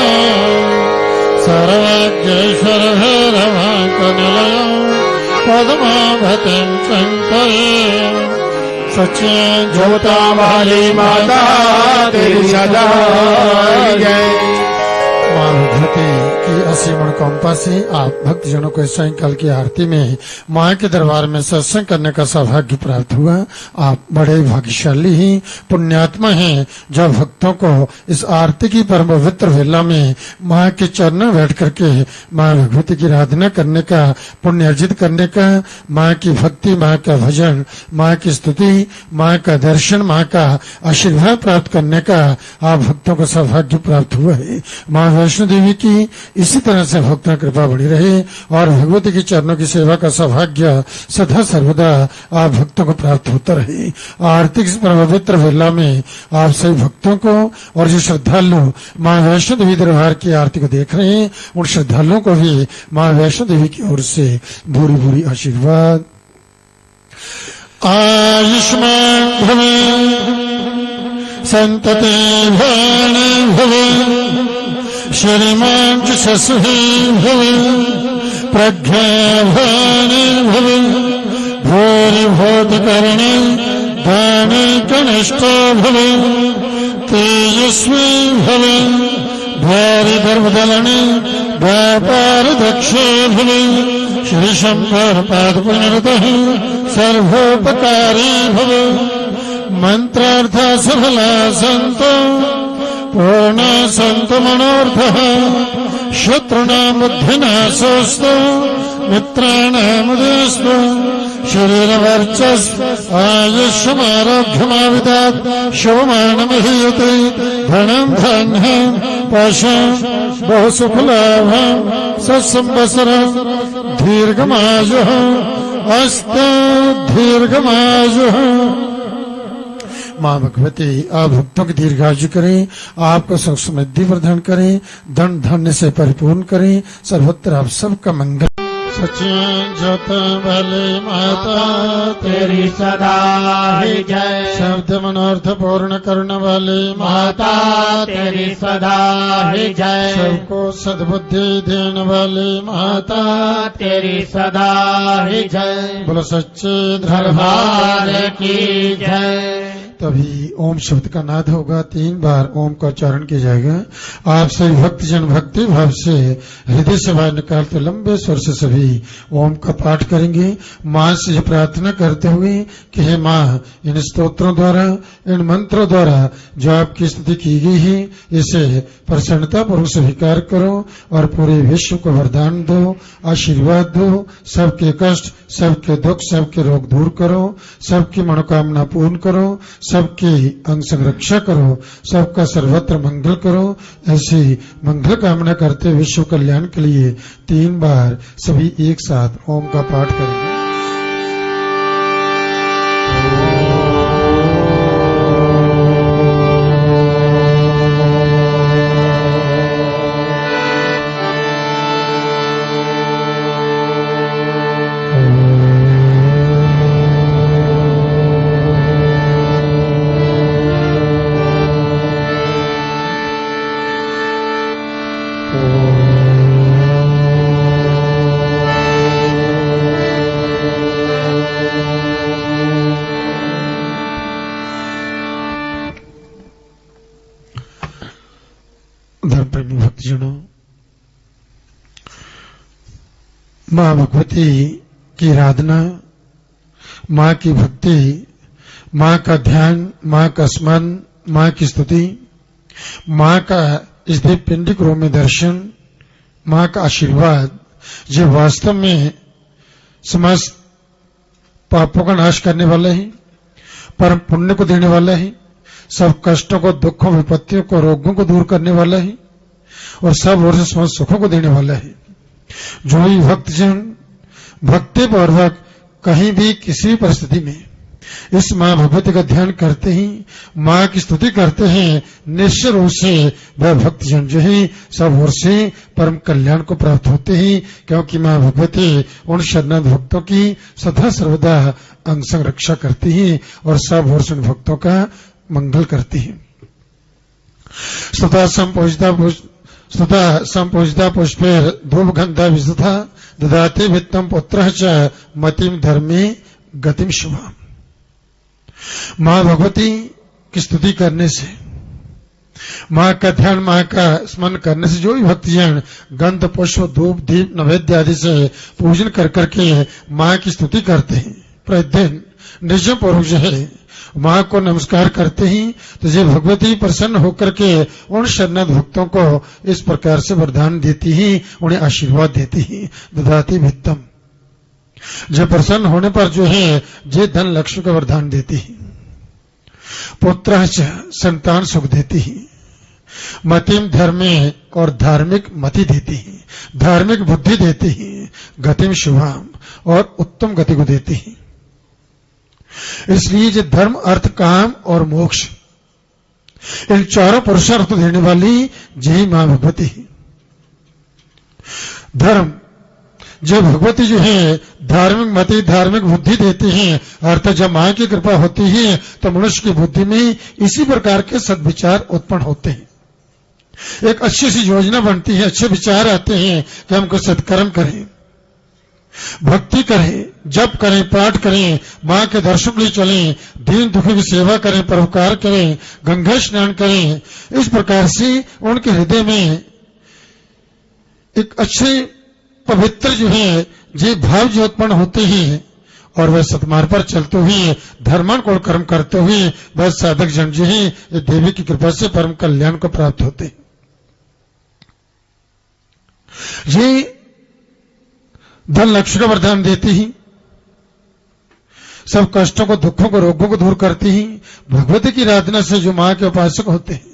सर्वज्ञेश्वर भैरवांक निलय पद्मावतीं चिंतये सच्चे जोता वाली माता तेरी सदा जय। माधव भगवती की असीम अनुकंपा से आप भक्तजनों को सायंकाल की आरती में मां के दरबार में सत्संग करने का सौभाग्य प्राप्त हुआ। आप बड़े भाग्यशाली ही पुण्यात्मा हैं जो भक्तों को इस आरती की परम पवित्र वेला में मां के चरणों में बैठ करके मां भगवती की आराधना करने का, पुण्य अर्जित करने का, मां की भक्ति, मां का भजन, मां की स्तुति, मां का दर्शन, मां का आशीर्वाद प्राप्त करने का आप भक्तों को सौभाग्य प्राप्त हुआ है। मां वैष्णो देवी की इसी तरह से भक्तों की कृपा बढ़ी रहे और भगवती के चरणों की सेवा का सौभाग्य सदा सर्वदा आप भक्तों को प्राप्त होता रहे। आरती की पवित्र वेला में आप सभी भक्तों को और जो श्रद्धालु मां वैष्णो देवी दरबार की आरती को देख रहे हैं उन श्रद्धालुओं को भी मां वैष्णो देवी की ओर से भूरी भूरी आशीर्वाद। आयुष्मान भव संतते भाने भव श्रीमान ससुहे भव प्रज्ञाभाने भव भूरि भूत करणे दाने कनिष्ठो भव तेजस्वी भव भारी धर्मदलने व्यापार दक्षो भव श्री शंकर पाद पुण्यरतः सर्वोपकारी भव मंत्रार्थ सफला संतो पूर्ण संत मनोर्थः शत्रुणां बुद्धिनाशोऽस्तु मित्राणामुदयस्तु शरीरवर्चस्व आयुष्यमारोग्यमाविदात् शोमानमहीयते धनं धान्यं पशुं बहुसुखलाभं सत्संवत्सरं दीर्घमायुः अस्तु दीर्घमायुः। मां भगवती आप भक्तों की दीर्घायु करें, आपको सुख समृद्धि प्रदान करें, धन धान्य से परिपूर्ण करें, सर्वत्र आप सबका मंगल। सचिन ज्योत वाले माता तेरी सदा ही जय। शब्द मनोर्थ पूर्ण करने वाले माता तेरी सदा ही जय। सबको सद्बुद्धि देने वाले माता तेरी सदा ही जय। बोलो सच्चे दरबार की जय। तभी ओम शब्द का नाद होगा, 3 बार ओम का उच्चारण किया जाएगा। आप सभी भक्तजन भक्ति भाव से हृदय से बाहर निकालते लंबे स्वर से सभी ओम का पाठ करेंगे। मां से प्रार्थना करते हुए कि हे मां, इन स्तोत्रों द्वारा, इन मंत्रों द्वारा जो आपकी स्तुति की गई है इसे प्रसन्नता पूर्वक स्वीकार करो और पूरे विश्व को वरदान दो, आशीर्वाद दो, सबके कष्ट, सबके दुख, सबके रोग दूर करो, सबकी मनोकामना पूर्ण करो, सबकी अंग संरक्षा करो, सबका सर्वत्र मंगल करो। ऐसी मंगल कामना करते विश्व कल्याण के लिए 3 बार सभी एक साथ ओम का पाठ करेंगे। मां भगवती की आराधना, मां की भक्ति, मां का ध्यान, मां का स्मरण, मां की स्तुति, मां का इस दिव्य पिंडिक रूप में दर्शन, मां का आशीर्वाद, जो वास्तव में समस्त पापों का नाश करने वाला है, परम पुण्य को देने वाला है, सब कष्टों को, दुखों, विपत्तियों को, रोगों को दूर करने वाला है और सब ओर से समस्त सुखों को देने वाला है। जो ही भक्तजन भक्ति पूर्वक कहीं भी किसी भी परिस्थिति में इस मां भगवती का ध्यान करते ही, मां की स्तुति करते हैं, निश्चय रूप से वह भक्तजन जो है सब ओर से परम कल्याण को प्राप्त होते हैं, क्योंकि मां भगवती उन शरणागत भक्तों की सदा सर्वदा अंग संग रक्षा करती है और सब ओर से उन भक्तों का मंगल करती है। स्तुता संपूजिता पुष्पेर धूप गंधा विस्तथा ददाते वित्तम पुत्र च मतिम धर्मे गतिम शुभम। मां भगवती की स्तुति करने से माँ का ध्यान, माँ का स्मरण करने से जो भी भक्तजन गंध पुष्प धूप दीप नैवेद्य आदि से पूजन कर करके माँ की स्तुति करते हैं, प्रतिदिन निजम पूर्वक जो है माँ को नमस्कार करते ही, तो ये भगवती प्रसन्न होकर के उन शरणागत भक्तों को इस प्रकार से वरदान देती ही, उन्हें आशीर्वाद देती ही। ददाति वित्तम, जब प्रसन्न होने पर जो है ये धन लक्ष्मी का वरदान देती ही। पुत्र संतान सुख देती ही। मतिम धर्मे, और धार्मिक मति देती ही, धार्मिक बुद्धि देती ही। गतिम शुभाम, और उत्तम गति को देती ही। इसलिए जो धर्म अर्थ काम और मोक्ष, इन चारों पुरुषार्थ देने वाली यही मां भगवती है। धर्म, जब भगवती जो है धार्मिक मति धार्मिक बुद्धि देती हैं, अर्थात जब मां की कृपा होती है तो मनुष्य की बुद्धि में इसी प्रकार के सद्विचार उत्पन्न होते हैं। एक अच्छी सी योजना बनती है, अच्छे विचार आते हैं कि हमको सत्कर्म करें, भक्ति करें, जप करें, पाठ करें, मां के दर्शन के लिए चलें, दीन दुखी की सेवा करें, परोपकार करें, गंगा स्नान करें। इस प्रकार से उनके हृदय में एक अच्छे पवित्र जो है ये भाव जो उत्पन्न होते हैं, और वह सतमार्ग पर चलते हुए धर्मानुकूल कर्म करते हुए वह साधक जन जो है ये देवी की कृपा से परम कल्याण को प्राप्त होते हैं। ये धन लक्ष्मी का वरदान देती ही, सब कष्टों को, दुखों को, रोगों को दूर करती ही। भगवती की आराधना से जो मां के उपासक होते हैं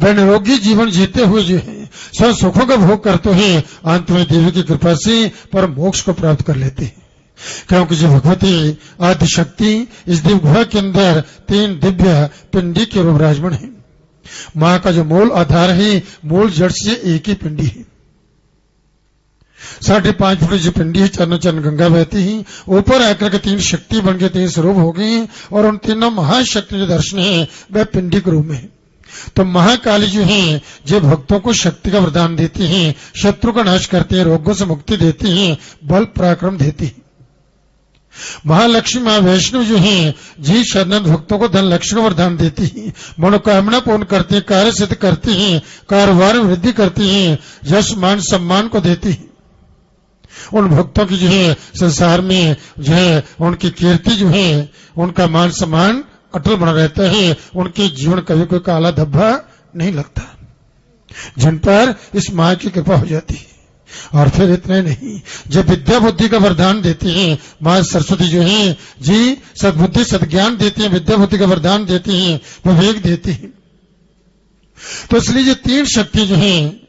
वह निरोगी जीवन जीते हुए जो है सब सुखों का भोग करते हैं, अंत में देवी की कृपा से परम मोक्ष को प्राप्त कर लेते हैं। क्योंकि जो भगवती आदि शक्ति इस दिव्य गुहा के अंदर 3 दिव्य पिंडी के रूप विराजमान है। मां का जो मूल आधार है, मूल जड़ से एक ही पिंडी है। 5.5 फुट जो पिंडी है, चरण चरण गंगा बहती ही, ऊपर आकर के 3 शक्ति बन के 3 स्वरूप हो गई, और उन तीनों महाशक्ति जो दर्शन है वह पिंडी के रूप में है। तो महाकाली जो है जो भक्तों को शक्ति का वरदान देती हैं, शत्रु का नाश करती है, रोगों से मुक्ति देती हैं, बल पराक्रम देती है। महालक्ष्मी मां वैष्णव जो है जी शरणागत भक्तों को धन लक्ष्मी का वरदान देती है, मनोकामना पूर्ण करती है, कार्य सिद्ध करती है, कारोबार में वृद्धि करती है, यश मान सम्मान को देती है। उन भक्तों की जो है संसार में जो है उनकी कीर्ति जो है, उनका मान सम्मान अटल बना रहता है, उनके जीवन कभी कोई काला धब्बा नहीं लगता, जिन पर इस मां की कृपा हो जाती है। और फिर इतने नहीं, जब विद्या बुद्धि का वरदान देती है मां सरस्वती जो है जी, सद्बुद्धि सद्ज्ञान देती है, विद्या बुद्धि का वरदान देती है, विवेक देती है। तो इसलिए ये 3 शक्ति जो है,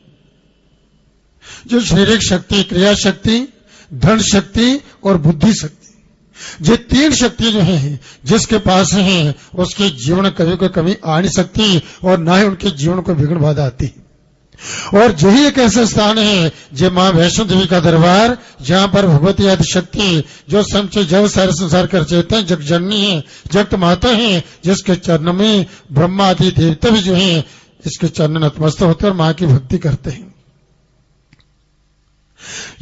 जो शारीरिक शक्ति, क्रिया शक्ति, धन शक्ति और बुद्धि शक्ति, ये 3 शक्ति जो है जिसके पास है उसके जीवन में कभी कोई कमी आ नहीं सकती, और ना ही उनके जीवन को विघ्न बाधा आती। और यही एक ऐसा स्थान है जो मां वैष्णो देवी का दरबार, जहां पर भगवती आदि शक्ति जो संचय जब सारे संसार कर चेता है, जग जननी है, जगत माता है, जिसके चरण में ब्रह्मा आदि देवता भी जो है इसके चरण नतमस्तक होते हैं और मां की भक्ति करते हैं।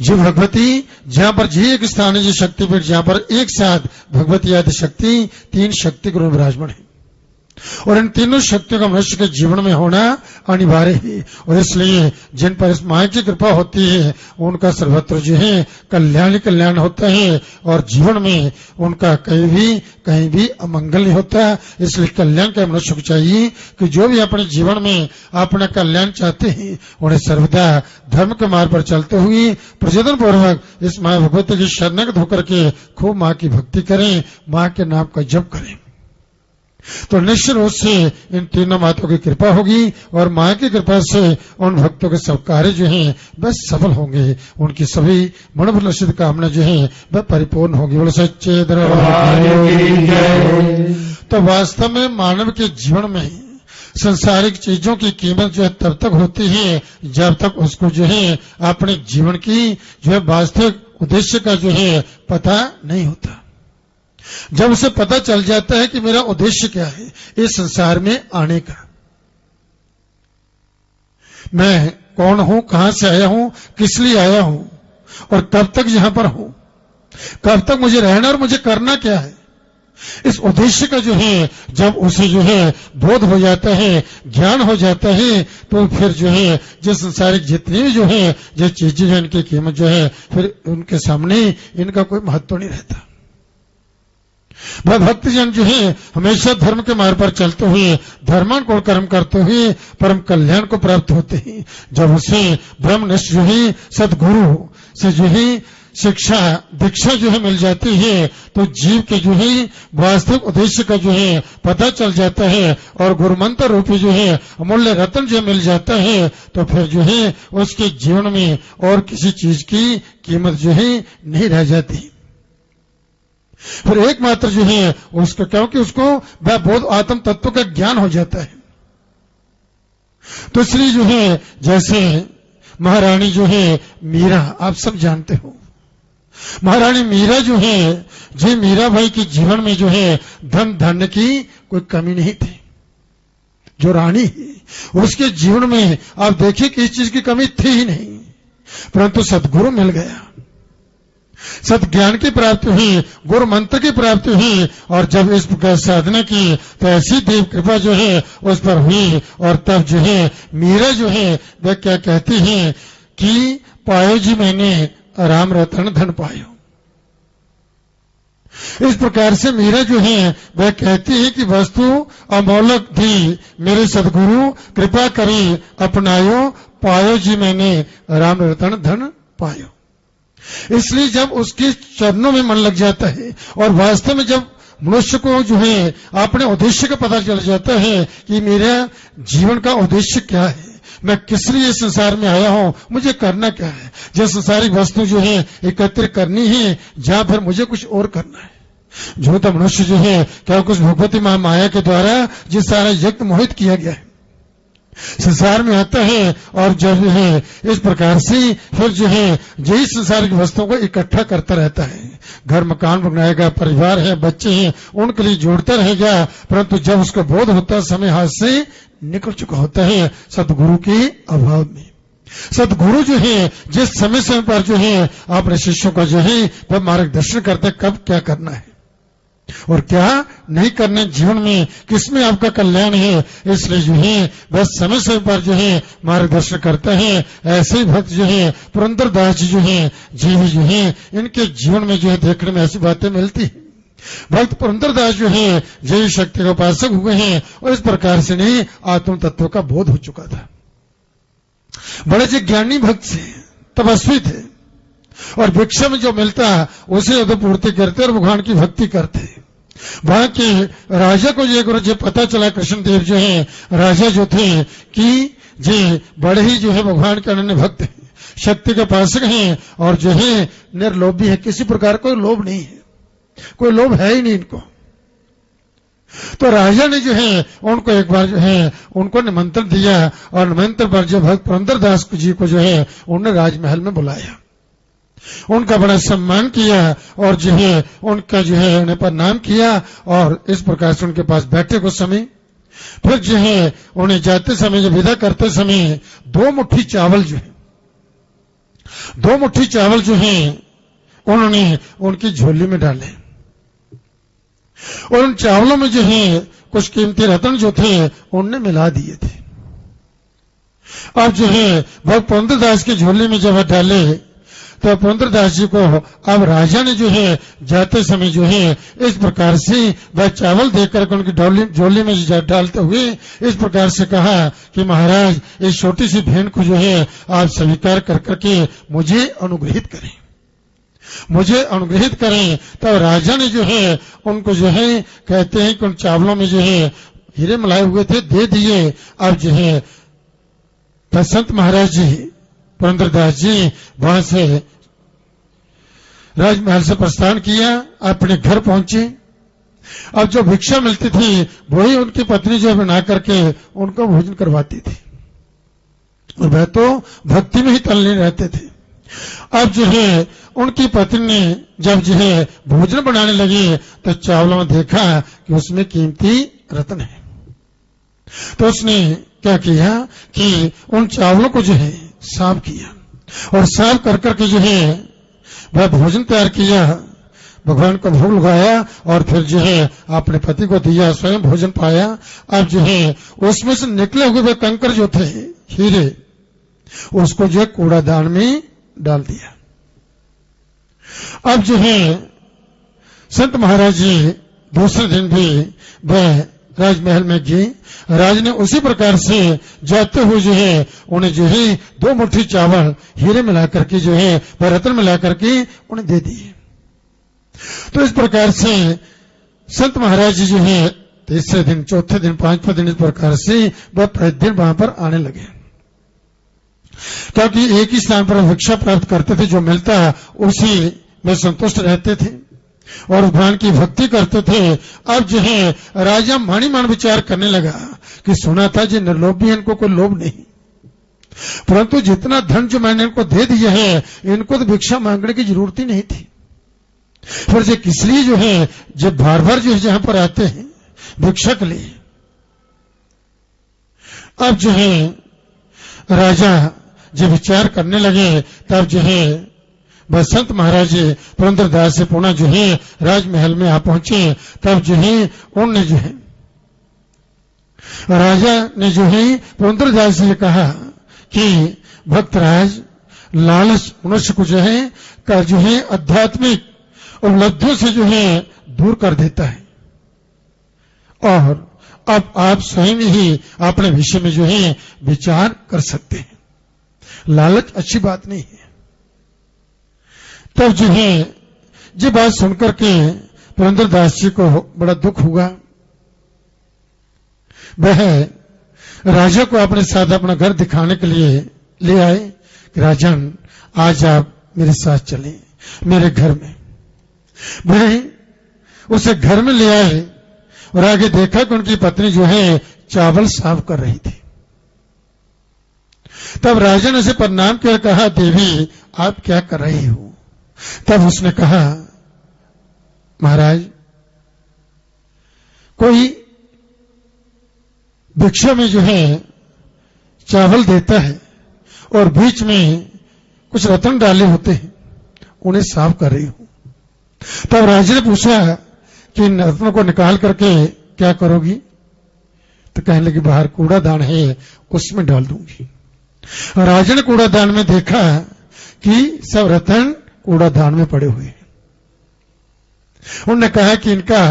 जो भगवती जहां पर जी एक स्थान है, जो शक्तिपीठ जहां पर एक साथ भगवती आदि शक्ति 3 शक्ति गुरु विराजमान है, और इन तीनों शक्तियों का मनुष्य के जीवन में होना अनिवार्य है। और इसलिए जिन पर इस मां की कृपा होती है उनका सर्वत्र जो है कल्याण ही कल्याण होता है, और जीवन में उनका कहीं भी अमंगल नहीं होता। इसलिए कल्याण का मनुष्य को चाहिए कि जो भी अपने जीवन में अपना कल्याण चाहते हैं उन्हें सर्वदा धर्म के मार्ग पर चलते हुए प्रचोदन पूर्वक इस मां भगवती की शरणागत होकर के खूब मां की भक्ति करें, मां के नाम का जप करें, तो निश्चित रूप से इन तीनों माताओं की कृपा होगी, और मां की कृपा से उन भक्तों के सब कार्य जो हैं वह सफल होंगे, उनकी सभी मनोबल सिद्ध कामना जो है वह परिपूर्ण होगी। बोले सच्चे दरबार की। तो वास्तव में मानव के जीवन में संसारिक चीजों की कीमत जो है तब तक होती है जब तक उसको जो है अपने जीवन की जो है वास्तविक उद्देश्य का जो है पता नहीं होता। जब उसे पता चल जाता है कि मेरा उद्देश्य क्या है इस संसार में आने का, मैं कौन हूं, कहां से आया हूं, किस लिए आया हूं, और कब तक यहां पर हूं, कब तक मुझे रहना और मुझे करना क्या है, इस उद्देश्य का जो है जब उसे जो है बोध हो जाता है, ज्ञान हो जाता है, तो फिर जो है जो संसारिक जितनी भी जो है जो चीजें हैं इनकी कीमत जो है फिर उनके सामने इनका कोई महत्व नहीं रहता। भक्तजन जो है हमेशा धर्म के मार्ग पर चलते हुए धर्मानुकूल कर्म करते हुए परम कल्याण को प्राप्त होते हैं। जब उसे ब्रह्मनिष्ठ जो है सदगुरु से जो है शिक्षा दीक्षा जो है मिल जाती है तो जीव के जो है वास्तविक उद्देश्य का जो है पता चल जाता है और गुरु मंत्र रूपी जो है अमूल्य रत्न जो मिल जाता है तो फिर जो है उसके जीवन में और किसी चीज की कीमत जो है नहीं रह जाती। फिर एकमात्र जो है उसको क्योंकि उसको वह बोध आत्म तत्व का ज्ञान हो जाता है। तो इसलिए जो है जैसे महारानी जो है मीरा आप सब जानते हो, महारानी मीरा जो है जी मीरा भाई के जीवन में जो है धन धान्य की कोई कमी नहीं थी। जो रानी है उसके जीवन में आप देखिए कि इस चीज की कमी थी ही नहीं, परंतु सदगुरु मिल गया, सत ज्ञान की प्राप्ति हुई, गुरु मंत्र की प्राप्ति हुई और जब इस प्रकार साधना की तो ऐसी देव कृपा जो है उस पर हुई और तब जो है मीरा जो है वह क्या कहती है कि पायो जी मैंने राम रतन धन पायो। इस प्रकार से मीरा जो है वह कहती है कि वस्तु अमोलक दी मेरे सदगुरु कृपा करी अपनायो पायो जी मैंने राम रतन धन पायो। इसलिए जब उसके चरणों में मन लग जाता है और वास्तव में जब मनुष्य को जो है अपने उद्देश्य का पता चल जाता है कि मेरा जीवन का उद्देश्य क्या है, मैं किस लिए संसार में आया हूं, मुझे करना क्या है, जो संसारिक वस्तु जो है एकत्रित करनी है जहां फिर मुझे कुछ और करना है। जो तो मनुष्य जो है क्या कुछ भगवती मां माया के द्वारा जिस सारा यज्ञ मोहित किया गया है संसार में आता है और जब है इस प्रकार से फिर जो है यही संसार की वस्तुओं को इकट्ठा करता रहता है। घर मकान बनाएगा, परिवार है, बच्चे हैं, उनके लिए जोड़ता रहेगा, परंतु जब उसका बोध होता है समय हाथ से निकल चुका होता है सदगुरु के अभाव में। सदगुरु जो है जिस समय समय पर जो है अपने शिष्यों का जो है वह मार्गदर्शन करते कब क्या करना है और क्या नहीं करने जीवन में किसमें आपका कल्याण है, इसलिए जो है बस समय समय पर जो है मार्गदर्शन करता है। ऐसे ही भक्त जो है पुरंदरदास जी जो है जीव जो है इनके जीवन में जो है देखने में ऐसी बातें मिलती है। भक्त पुरंदरदास जो है जय शक्ति के उपासक हुए हैं और इस प्रकार से नहीं आत्म तत्व का बोध हो चुका था। बड़े जो ज्ञानी भक्त से तपस्वी थे और भिक्षा में जो मिलता उसे तो पूर्ति करते और भगवान की भक्ति करते। वहां के राजा को ये गुरु जी पता चला कृष्णदेव जो है राजा जो थे कि जे बड़े ही जो है भगवान के अनन्य भक्त हैं, शक्ति के उपासक हैं और जो है निर्लोभी है, किसी प्रकार कोई लोभ नहीं है, कोई लोभ है ही नहीं इनको। तो राजा ने जो है उनको एक बार जो है उनको निमंत्रण दिया और निमंत्रण पर जो भक्त पुरंदरदास जी को जो है उन्होंने राजमहल में बुलाया, उनका बड़ा सम्मान किया और जो है उनका जो है उन्हें प्रणाम किया और इस प्रकार से उनके पास बैठे कुछ समय। फिर जो है उन्हें जाते समय जो विदा करते समय 2 मुट्ठी चावल जो है 2 मुट्ठी चावल जो है उन्होंने उनकी झोली में डाले और उन चावलों में जो है कुछ कीमती रत्न जो थे उनने मिला दिए थे। अब जो है भक्त पुरंदरदास की झोली में जब डाले तो पुरंदरदास जी को अब राजा ने जो है जाते समय जो है इस प्रकार से वह चावल देकर उनकी झोली में डालते हुए इस प्रकार से कहा कि महाराज इस छोटी सी भेंट को जो है आप स्वीकार कर करके मुझे अनुग्रहित करें, मुझे अनुग्रहित करें। तब राजा ने जो है उनको जो है कहते हैं कि उन चावलों में जो है हीरे मिलाए हुए थे दे दिए। अब जो है संत महाराज जी पुरंदरदास जी वहां से राजमहल से प्रस्थान किया, अपने घर पहुंचे। अब जो भिक्षा मिलती थी वही उनकी पत्नी जो बना करके उनको भोजन करवाती थी और वह तो भक्ति में ही तल्लीन रहते थे। अब जो है उनकी पत्नी ने जब जो है भोजन बनाने लगी तो चावलों में देखा कि उसमें कीमती रत्न है, तो उसने क्या किया कि उन चावलों को जो है साफ किया और साफ कर करके जो है वह भोजन तैयार किया। भगवान को भोग लगाया और फिर जो है अपने पति को दिया, स्वयं भोजन पाया। अब जो है उसमें से निकले हुए वे कंकर जो थे, हीरे, उसको जो है कूड़ादान में डाल दिया। अब जो है संत महाराज जी दूसरे दिन भी वह राजमहल में गए। राज ने उसी प्रकार से जाते हुए जो है उन्हें जो है 2 मुट्ठी चावल हीरे मिलाकर के जो है वह रत्न मिलाकर के उन्हें दे दिए। तो इस प्रकार से संत महाराज जी जो है तीसरे दिन, चौथे दिन, 5वें दिन इस प्रकार से वह प्रतिदिन वहां पर आने लगे, क्योंकि एक ही स्थान पर भिक्षा प्राप्त करते थे, जो मिलता उसी में संतुष्ट रहते थे और भगवान की भक्ति करते थे। अब जो है राजा मणिमण विचार करने लगा कि सुना था जो निर्लोभ भी, इनको कोई लोभ नहीं, परंतु जितना धन जो मैंने इनको दे दिया है, इनको तो भिक्षा मांगने की जरूरत ही नहीं थी। फिर जो किस लिए जो है जब बार बार जो है जहां पर आते हैं भिक्षा के लिए। अब जो है राजा जब विचार करने लगे, तब जो है बसंत महाराज पुरंदरदास से पुनः जो है राजमहल में आ पहुंचे। तब जो है उन्होंने जो है राजा ने जो है पुरंदरदास से कहा कि भक्तराज, लालच मनुष्य को जो है का जो है आध्यात्मिक उपलब्धियों से जो है दूर कर देता है, और अब आप स्वयं ही अपने विषय में जो है विचार कर सकते हैं। लालच अच्छी बात नहीं है। तब जो है ये बात सुनकर के पुरंदरदास जी को बड़ा दुख हुआ। वह राजा को अपने साथ अपना घर दिखाने के लिए ले आए कि राजन, आज आप मेरे साथ चलें मेरे घर में। वह उसे घर में ले आए और आगे देखा कि उनकी पत्नी जो है चावल साफ कर रही थी। तब राजा ने उसे प्रणाम किया, कहा, देवी आप क्या कर रही हो? तब उसने कहा, महाराज, कोई भिक्षा में जो है चावल देता है और बीच में कुछ रत्न डाले होते हैं, उन्हें साफ कर रही हूं। तब राजा ने पूछा कि इन रत्नों को निकाल करके क्या करोगी? तो कहने लगी, बाहर कूड़ादान है, उसमें डाल दूंगी। राजा ने कूड़ादान में देखा कि सब रत्न कूड़ादान में पड़े हुए हैं। उन्होंने कहा कि इनका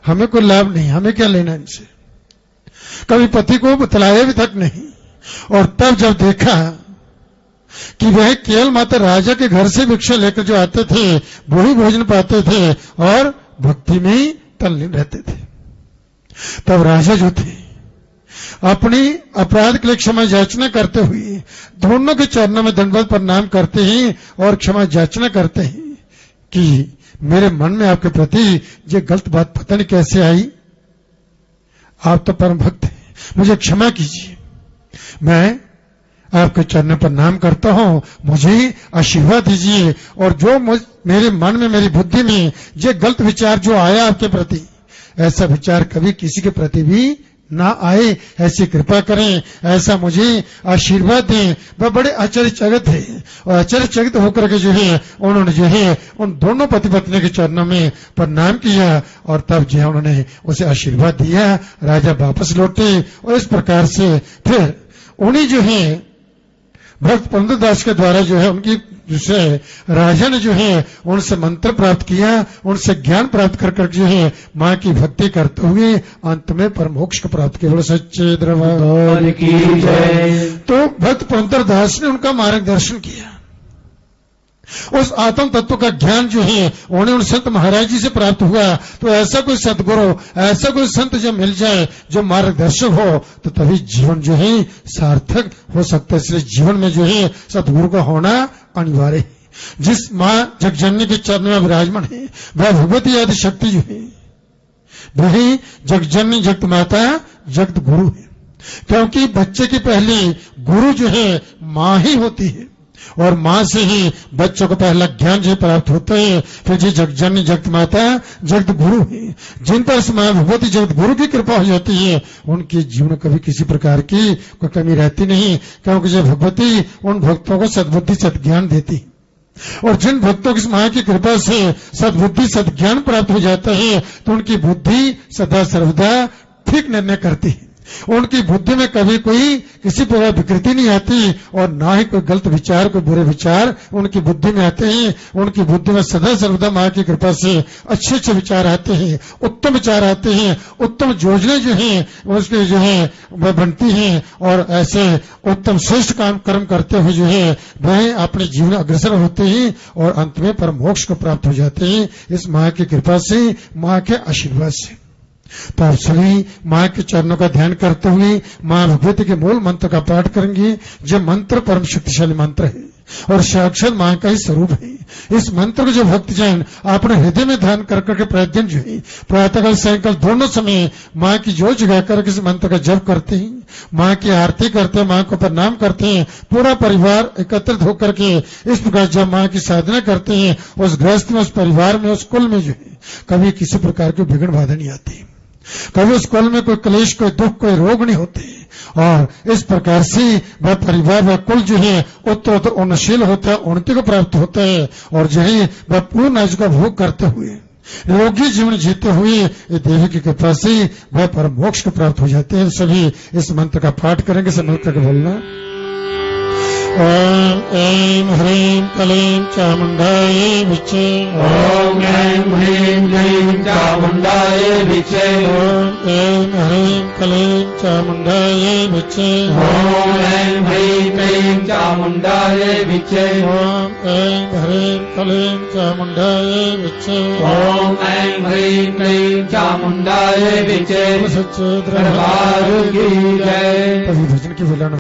हमें कोई लाभ नहीं, हमें क्या लेना इनसे, कभी पति को बतलाया भी तक नहीं। और तब जब देखा कि वह केवल माता राजा के घर से भिक्षा लेकर जो आते थे वही भोजन पाते थे और भक्ति में ही तल्लीन रहते थे, तब राजा जो थे अपनी अपराध के लिए क्षमा याचना करते हुए दोनों के चरणों में दंडवत प्रणाम करते हैं और क्षमा याचना करते हैं कि मेरे मन में आपके प्रति ये गलत बात पता नहीं कैसे आई, आप तो परम भक्त हैं, मुझे क्षमा कीजिए, मैं आपके चरण पर प्रणाम करता हूं, मुझे आशीर्वाद दीजिए। और जो मेरे मन में, मेरी बुद्धि में ये गलत विचार जो आया आपके प्रति, ऐसा विचार कभी किसी के प्रति भी ना आए, ऐसी कृपा करें, ऐसा मुझे आशीर्वाद दें। वह बड़े आश्चर्यचकित थे और आश्चर्यचकित होकर के जो है उन्होंने जो है उन दोनों पति पत्नी के चरणों में प्रणाम किया और तब जो है उन्होंने उसे आशीर्वाद दिया। राजा वापस लौटे और इस प्रकार से फिर उन्हीं जो है भक्त पुरंदरदास के द्वारा जो है उनकी जिसे राजा ने जो है उनसे मंत्र प्राप्त किया, उनसे ज्ञान प्राप्त कर कर जो है मां की भक्ति करते हुए अंत में परमोक्ष को प्राप्त किया। सच्चे दरबार की जय। तो भक्त पुरंदरदास ने उनका मार्गदर्शन किया, उस आत्म तत्व का ज्ञान जो है उन्हें उन संत महाराज जी से प्राप्त हुआ। तो ऐसा कोई सदगुरु, ऐसा कोई संत जो मिल जाए, जो मार्गदर्शक हो, तो तभी जीवन जो है सार्थक हो सकता है। इसलिए जीवन में जो है सदगुरु का होना अनिवार्य है। जिस मां जगजननी के चरण में विराजमान है वह भगवती आदि शक्ति जो है वही जगजननी, जगत माता, जगत गुरु है। क्योंकि बच्चे की पहली गुरु जो है मां ही होती है और मां से ही बच्चों को पहला ज्ञान जो प्राप्त होता है। फिर जी जगजननी, जगत माता, जगत गुरु है। जिन पर मां भगवती जगत गुरु की कृपा हो जाती है उनके जीवन में कभी किसी प्रकार की कोई कमी रहती नहीं, क्योंकि जब भगवती उन भक्तों को सद्बुद्धि सद्ज्ञान देती और जिन भक्तों की इस माया की कृपा से सद्बुद्धि सद्ज्ञान प्राप्त हो जाता है तो उनकी बुद्धि सदा सर्वदा ठीक निर्णय करती है। उनकी बुद्धि में कभी कोई किसी प्रकार विकृति नहीं आती और ना ही कोई गलत विचार, कोई बुरे विचार उनकी बुद्धि में आते हैं। उनकी बुद्धि में सदा सर्वदा मां की कृपा से अच्छे अच्छे विचार आते हैं, उत्तम विचार आते हैं, उत्तम योजनाएं जो हैं उसके जो है वह बनती हैं और ऐसे उत्तम श्रेष्ठ काम कर्म करते हुए जो है वह अपने जीवन अग्रसर होते हैं और अंत में परम मोक्ष को प्राप्त हो जाते हैं इस मां की कृपा से, मां के आशीर्वाद से। तो आप सभी मां के चरणों का ध्यान करते हुए मां भगवती के मूल मंत्र का पाठ करेंगे। जो मंत्र परम शक्तिशाली मंत्र है और साक्षात मां का ही स्वरूप है। इस मंत्र को जो भक्तजन अपने हृदय में ध्यान कर करके प्रतिदिन जो है प्रातःकाल सायंकाल दोनों समय मां की जोत जगा करके इस मंत्र का जप करते हैं, मां की आरती करते हैं, मां को प्रणाम करते हैं, पूरा परिवार एकत्रित होकर के इस प्रकार जब मां की साधना करते हैं उस गृहस्थ में, उस परिवार में, उस कुल में जो है कभी किसी प्रकार की विघ्न बाधा नहीं आती, कभी उस कुल में कोई क्लेश, कोई दुख, कोई रोग नहीं होते और इस प्रकार से वह परिवार, वह कुल जो है उत्तर उन्नतशील होता है, उन्नति को प्राप्त होता है और जो है वह पूर्ण आयु का भोग करते हुए योगी जीवन जीते हुए देवी की कृपा से वह परम मोक्ष को प्राप्त हो जाते हैं। सभी इस मंत्र का पाठ करेंगे। सब मिलकर के बोलना। ओम ऐं ह्रीं क्लीं चामुंडाय विचे। ओम ऐं ह्रीं क्लीं चामुंडाय विचे। ओम ऐं ह्रीं क्लीं चामुंडाय विचे। ओम ऐं ह्रीं क्लीं चामुंडाय विचे। ओम ऐं ह्रीं क्लीं चामुंडाय विचे। ओम ऐं ह्रीं क्लीं चामुंडाय विचे। सच्चे दरबार की जय। भजन की बुलाना।